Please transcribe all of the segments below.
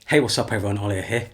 Hey, what's up everyone, Ollie here.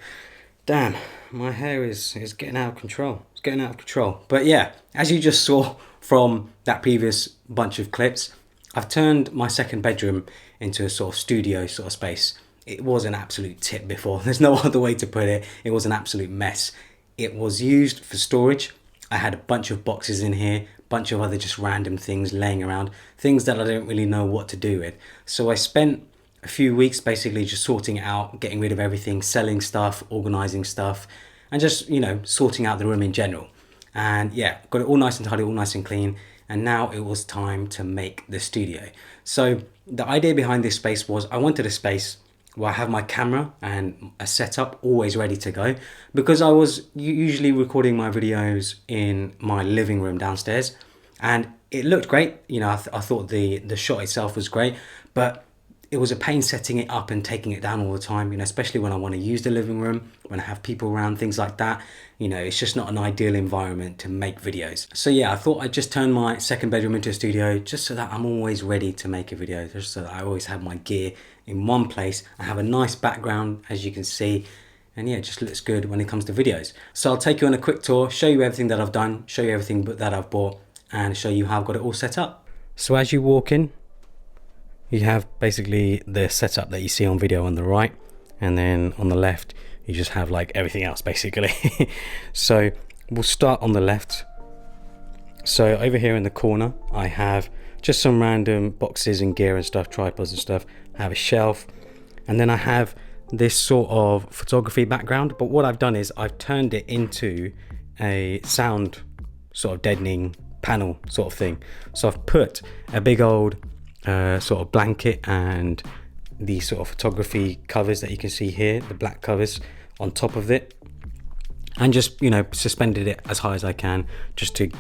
Damn, my hair is getting out of control. It's getting out of control. But yeah, as you just saw from that previous bunch of clips, I've turned my second bedroom into a sort of studio sort of space. It was an absolute tip before. There's no other way to put it. It was an absolute mess. It was used for storage. I had a bunch of boxes in here, a bunch of other just random things laying around, things that I don't really know what to do with. So I spent a few weeks basically just sorting it out, getting rid of everything, selling stuff, organizing stuff, and just, you know, sorting out the room in general. And yeah, got it all nice and tidy, all nice and clean. And now it was time to make the studio. So the idea behind this space was I wanted a space where I have my camera and a setup always ready to go, because I was usually recording my videos in my living room downstairs, and it looked great. You know, I thought the shot itself was great, but it was a pain setting it up and taking it down all the time, you know, especially when I want to use the living room, when I have people around, things like that. You know, it's just not an ideal environment to make videos. So yeah, I thought I'd just turn my second bedroom into a studio just so that I'm always ready to make a video, just so that I always have my gear in one place. I have a nice background, as you can see, and yeah, it just looks good when it comes to videos. So I'll take you on a quick tour, show you everything that I've done, show you everything that I've bought, and show you how I've got it all set up. So as you walk in, you have basically the setup that you see on video on the right, and then on the left you just have like everything else basically. So we'll start on the left. So over here in the corner I have just some random boxes and gear and stuff, tripods and stuff. I have a shelf, and then I have this sort of photography background, but what I've done is I've turned it into a sound sort of deadening panel sort of thing. So I've put a big old sort of blanket and the sort of photography covers that you can see here, the black covers, on top of it, and just, you know, suspended it as high as I can just to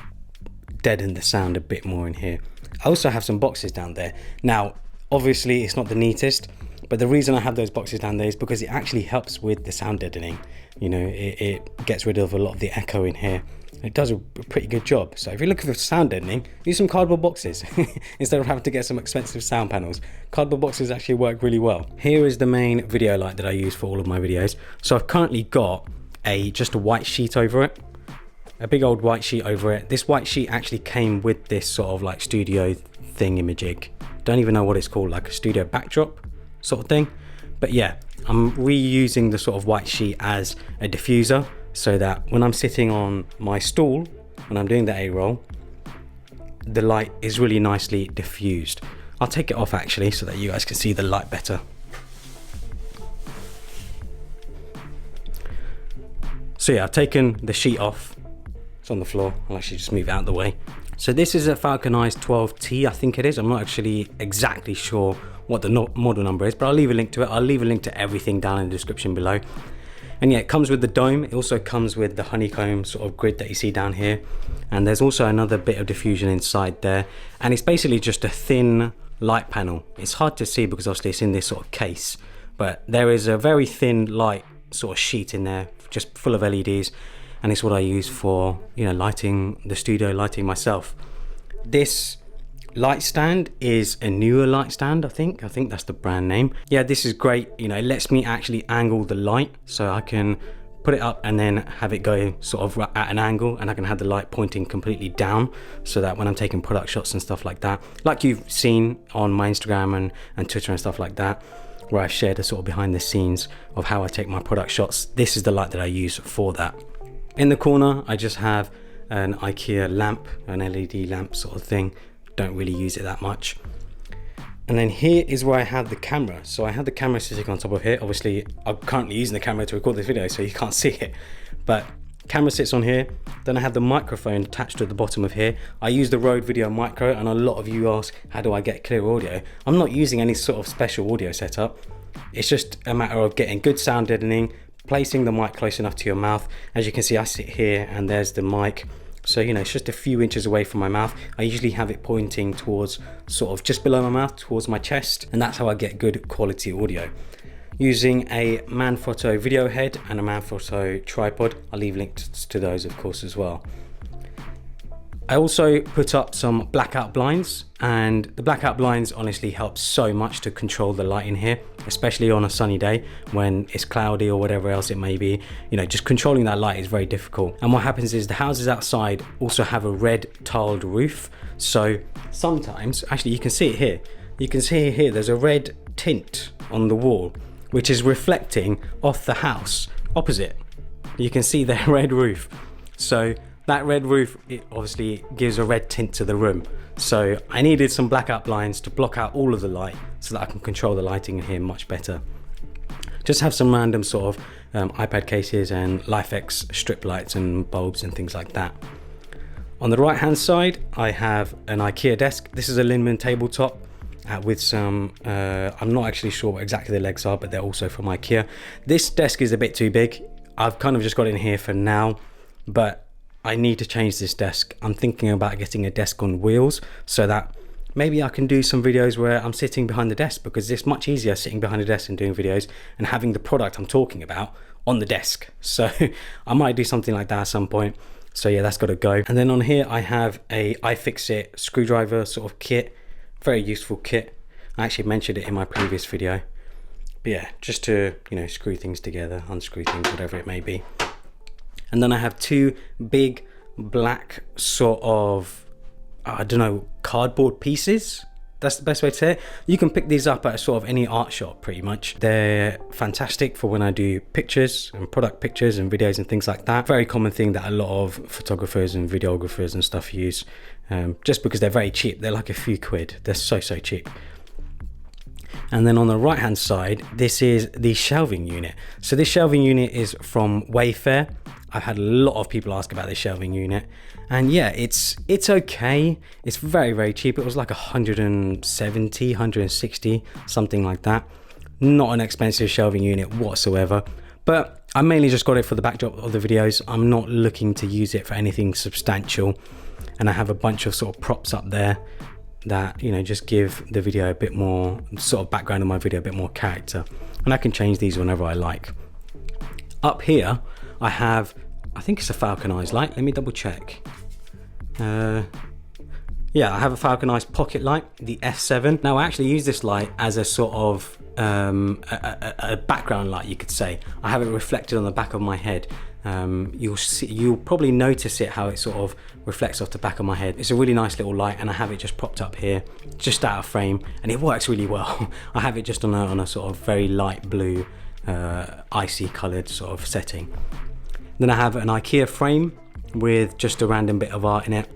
deaden the sound a bit more in here. I also have some boxes down there. Now obviously it's not the neatest, but the reason I have those boxes down there is because it actually helps with the sound deadening. You know, it gets rid of a lot of the echo in here. It does a pretty good job. So if you're looking for sound deadening, use some cardboard boxes instead of having to get some expensive sound panels. Cardboard boxes actually work really well. Here is the main video light that I use for all of my videos. So I've currently got just a white sheet over it, a big old white sheet over it. This white sheet actually came with this sort of like studio thingamajig. Don't even know what it's called, like a studio backdrop sort of thing. But yeah, I'm reusing the sort of white sheet as a diffuser so that when I'm sitting on my stool, when I'm doing the A-roll, the light is really nicely diffused. I'll take it off actually so that you guys can see the light better. So yeah, I've taken the sheet off. It's on the floor. I'll actually just move it out of the way. So this is a Falcon Eyes 12T, I think it is. I'm not actually exactly sure what the model number is, but I'll leave a link to it. I'll leave a link to everything down in the description below. And yeah, it comes with the dome. It also comes with the honeycomb sort of grid that you see down here. And there's also another bit of diffusion inside there. And it's basically just a thin light panel. It's hard to see because obviously it's in this sort of case, but there is a very thin light sort of sheet in there, just full of LEDs. And it's what I use for, you know, lighting the studio, lighting myself. This light stand is a newer light stand, I think that's the brand name. Yeah, this is great. You know, it lets me actually angle the light, so I can put it up and then have it go sort of at an angle, and I can have the light pointing completely down, so that when I'm taking product shots and stuff like that, like you've seen on my Instagram and Twitter and stuff like that, where I've shared a sort of behind the scenes of how I take my product shots, this is the light that I use for that. In the corner, I just have an IKEA lamp, an LED lamp sort of thing. Don't really use it that much. And then here is where I have the camera. So I have the camera sitting on top of here. Obviously, I'm currently using the camera to record this video, so you can't see it. But camera sits on here. Then I have the microphone attached to the bottom of here. I use the Rode Video Micro, and a lot of you ask, how do I get clear audio? I'm not using any sort of special audio setup. It's just a matter of getting good sound deadening, placing the mic close enough to your mouth. As you can see, I sit here and there's the mic. So, you know, it's just a few inches away from my mouth. I usually have it pointing towards sort of just below my mouth, towards my chest. And that's how I get good quality audio. Using a Manfrotto video head and a Manfrotto tripod. I'll leave links to those, of course, as well. I also put up some blackout blinds, and the blackout blinds honestly help so much to control the light in here, especially on a sunny day when it's cloudy or whatever else it may be. You know, just controlling that light is very difficult. And what happens is the houses outside also have a red tiled roof. So sometimes, actually you can see it here. You can see here, there's a red tint on the wall, which is reflecting off the house opposite. You can see the red roof. So that red roof, it obviously gives a red tint to the room. So I needed some blackout blinds to block out all of the light so that I can control the lighting in here much better. Just have some random sort of iPad cases and LifeX strip lights and bulbs and things like that. On the right hand side, I have an IKEA desk. This is a Lindemann tabletop with some, I'm not actually sure what exactly the legs are, but they're also from IKEA. This desk is a bit too big. I've kind of just got it in here for now, but I need to change this desk. I'm thinking about getting a desk on wheels so that maybe I can do some videos where I'm sitting behind the desk, because it's much easier sitting behind a desk and doing videos and having the product I'm talking about on the desk. So I might do something like that at some point. So yeah, that's got to go. And then on here I have a iFixit screwdriver sort of kit, very useful kit. I actually mentioned it in my previous video. But yeah, just to, you know, screw things together, unscrew things, whatever it may be. And then I have two big black sort of, I don't know, cardboard pieces. That's the best way to say it. You can pick these up at sort of any art shop pretty much. They're fantastic for when I do pictures and product pictures and videos and things like that. Very common thing that a lot of photographers and videographers and stuff use, just because they're very cheap. They're like a few quid. They're so cheap. And then on the right hand side, this is the shelving unit. So this shelving unit is from Wayfair. I've had a lot of people ask about this shelving unit, and yeah, it's okay. It's very cheap. It was like 170, 160, something like that. Not an expensive shelving unit whatsoever, but I mainly just got it for the backdrop of the videos. I'm not looking to use it for anything substantial, and I have a bunch of sort of props up there that, you know, just give the video a bit more sort of background of my video, a bit more character, and I can change these whenever I like. Up here I have, I think it's a Falcon Eyes light. Let me double check. Yeah, I have a Falcon Eyes pocket light, the F7. Now I actually use this light as a sort of a background light, you could say. I have it reflected on the back of my head. you'll probably notice it, how it sort of reflects off the back of my head. It's a really nice little light, and I have it just propped up here, just out of frame, and it works really well. I have it just on a sort of very light blue, icy coloured sort of setting. Then I have an IKEA frame with just a random bit of art in it.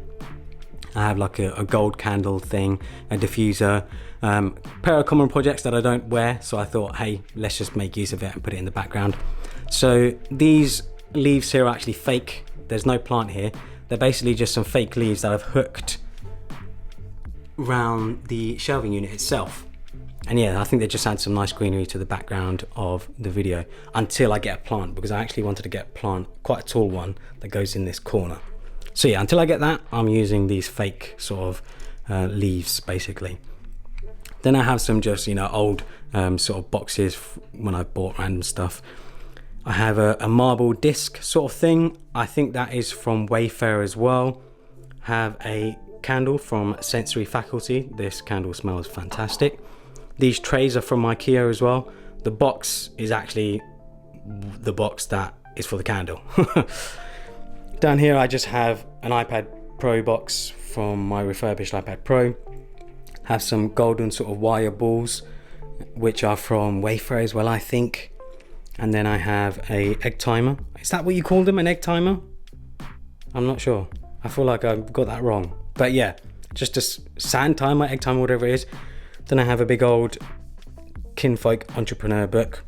I have like a gold candle thing, a diffuser, pair of common projects that I don't wear, so I thought, hey, let's just make use of it and put it in the background. So these leaves here are actually fake. There's no plant here. They're basically just some fake leaves that I've hooked around the shelving unit itself. And yeah, I think they just add some nice greenery to the background of the video until I get a plant, because I actually wanted to get a plant, quite a tall one, that goes in this corner. So yeah, until I get that, I'm using these fake sort of leaves basically. Then I have some just, you know, old sort of boxes when I bought random stuff. I have a marble disc sort of thing. I think that is from Wayfair as well. Have a candle from Sensory Faculty. This candle smells fantastic. These trays are from IKEA as well. The box is actually the box that is for the candle. Down here I just have an iPad Pro box from my refurbished iPad Pro. Have some golden sort of wire balls, which are from Wayfair as well, I think. And then I have a egg timer. Is that what you call them, an egg timer? I'm not sure. I feel like I've got that wrong. But yeah, just a sand timer, egg timer, whatever it is. Then I have a big old Kinfolk entrepreneur book.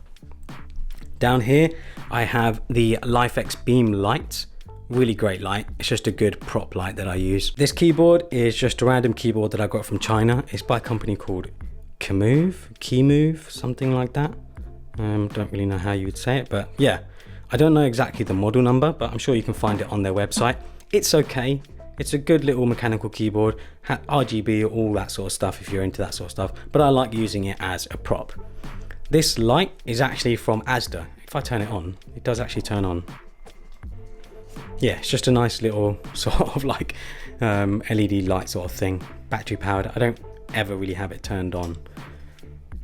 Down here I have the LifeX Beam light. Really great light. It's just a good prop light that I use. This keyboard is just a random keyboard that I got from China. It's by a company called Keymove, something like that. Don't really know how you would say it, but yeah, I don't know exactly the model number, but I'm sure you can find it on their website. It's okay. It's a good little mechanical keyboard, RGB, all that sort of stuff if you're into that sort of stuff, but I like using it as a prop. This light is actually from Asda. If I turn it on, it does actually turn on. Yeah, it's just a nice little sort of like LED light sort of thing, battery powered. I don't ever really have it turned on.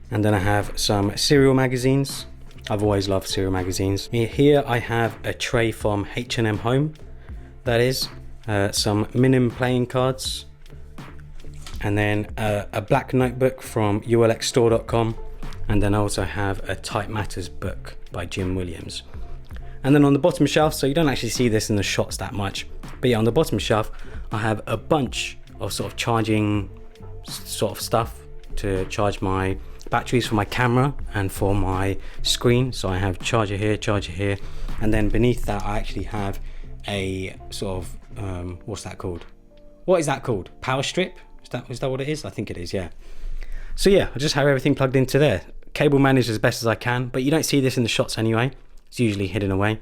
And then I have some cereal magazines. I've always loved cereal magazines. Here I have a tray from H&M Home, that is. Some Minim playing cards, and then a black notebook from ulxstore.com, and then I also have a Type Matters book by Jim Williams. And then on the bottom shelf, so you don't actually see this in the shots that much, but yeah, on the bottom shelf I have a bunch of sort of charging sort of stuff to charge my batteries for my camera and for my screen. So I have charger here, and then beneath that I actually have a sort of what's that called? What is that called? Power strip? Is that what it is? I think it is, yeah. So yeah, I just have everything plugged into there. Cable managed as best as I can, but you don't see this in the shots anyway. It's usually hidden away.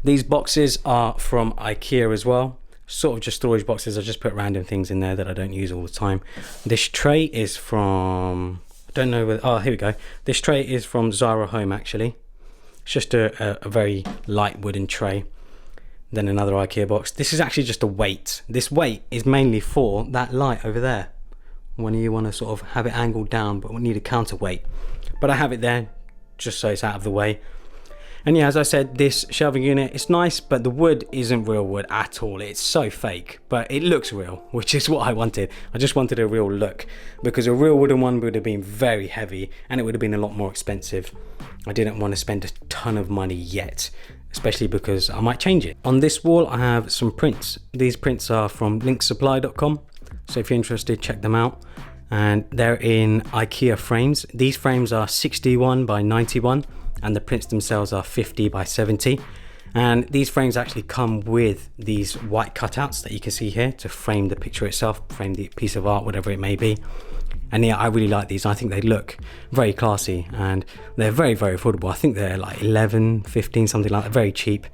These boxes are from IKEA as well. Sort of just storage boxes. I just put random things in there that I don't use all the time. This tray is from, I don't know whether, oh, here we go. This tray is from Zara Home actually. It's just a very light wooden tray. Then another IKEA box. This is actually just a weight. This weight is mainly for that light over there, when you want to sort of have it angled down but need a counterweight. But I have it there just so it's out of the way. And yeah, as I said, this shelving unit, it's nice, but the wood isn't real wood at all. It's so fake, but it looks real, which is what I wanted. I just wanted a real look, because a real wooden one would have been very heavy and it would have been a lot more expensive. I didn't want to spend a ton of money yet, especially because I might change it. On this wall, I have some prints. These prints are from linksupply.com. So if you're interested, check them out. And they're in IKEA frames. These frames are 61 by 91 and the prints themselves are 50 by 70. And these frames actually come with these white cutouts that you can see here to frame the picture itself, frame the piece of art, whatever it may be. And yeah, I really like these. I think they look very classy and they're very, very affordable. I think they're like 11, 15, something like that, very cheap,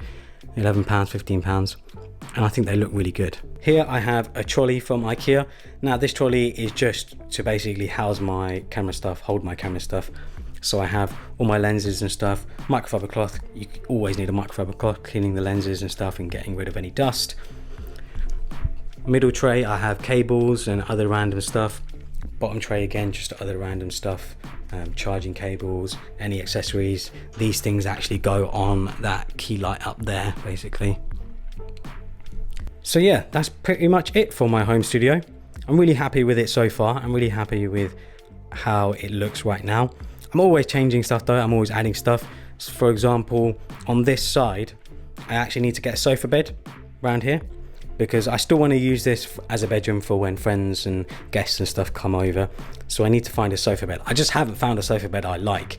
£11, £15. And I think they look really good. Here I have a trolley from IKEA. Now this trolley is just to basically house my camera stuff, hold my camera stuff. So I have all my lenses and stuff, microfiber cloth. You always need a microfiber cloth, cleaning the lenses and stuff and getting rid of any dust. Middle tray, I have cables and other random stuff. Bottom tray again, just other random stuff charging cables, any accessories. These things actually go on that key light up there, basically. So yeah, that's pretty much it for my home studio. I'm really happy with it so far. I'm really happy with how it looks right now. I'm always changing stuff though. I'm always adding stuff. So for example, on this side, I actually need to get a sofa bed around here, because I still want to use this as a bedroom for when friends and guests and stuff come over. So I need to find a sofa bed. I just haven't found a sofa bed I like.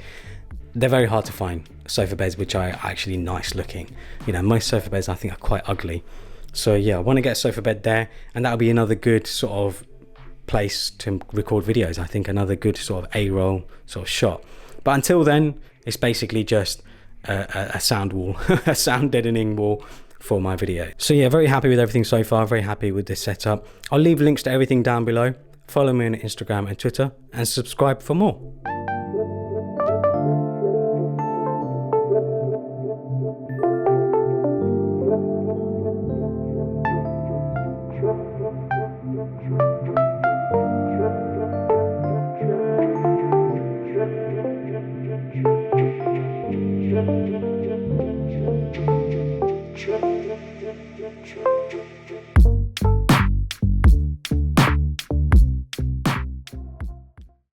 They're very hard to find, sofa beds which are actually nice looking. You know, most sofa beds I think are quite ugly. So yeah, I want to get a sofa bed there, and that'll be another good sort of place to record videos. I think another good sort of A-roll sort of shot. But until then, it's basically just a sound wall, a sound deadening wall for my video. So yeah, very happy with everything so far, very happy with this setup. I'll leave links to everything down below. Follow me on Instagram and Twitter, and subscribe for more. True.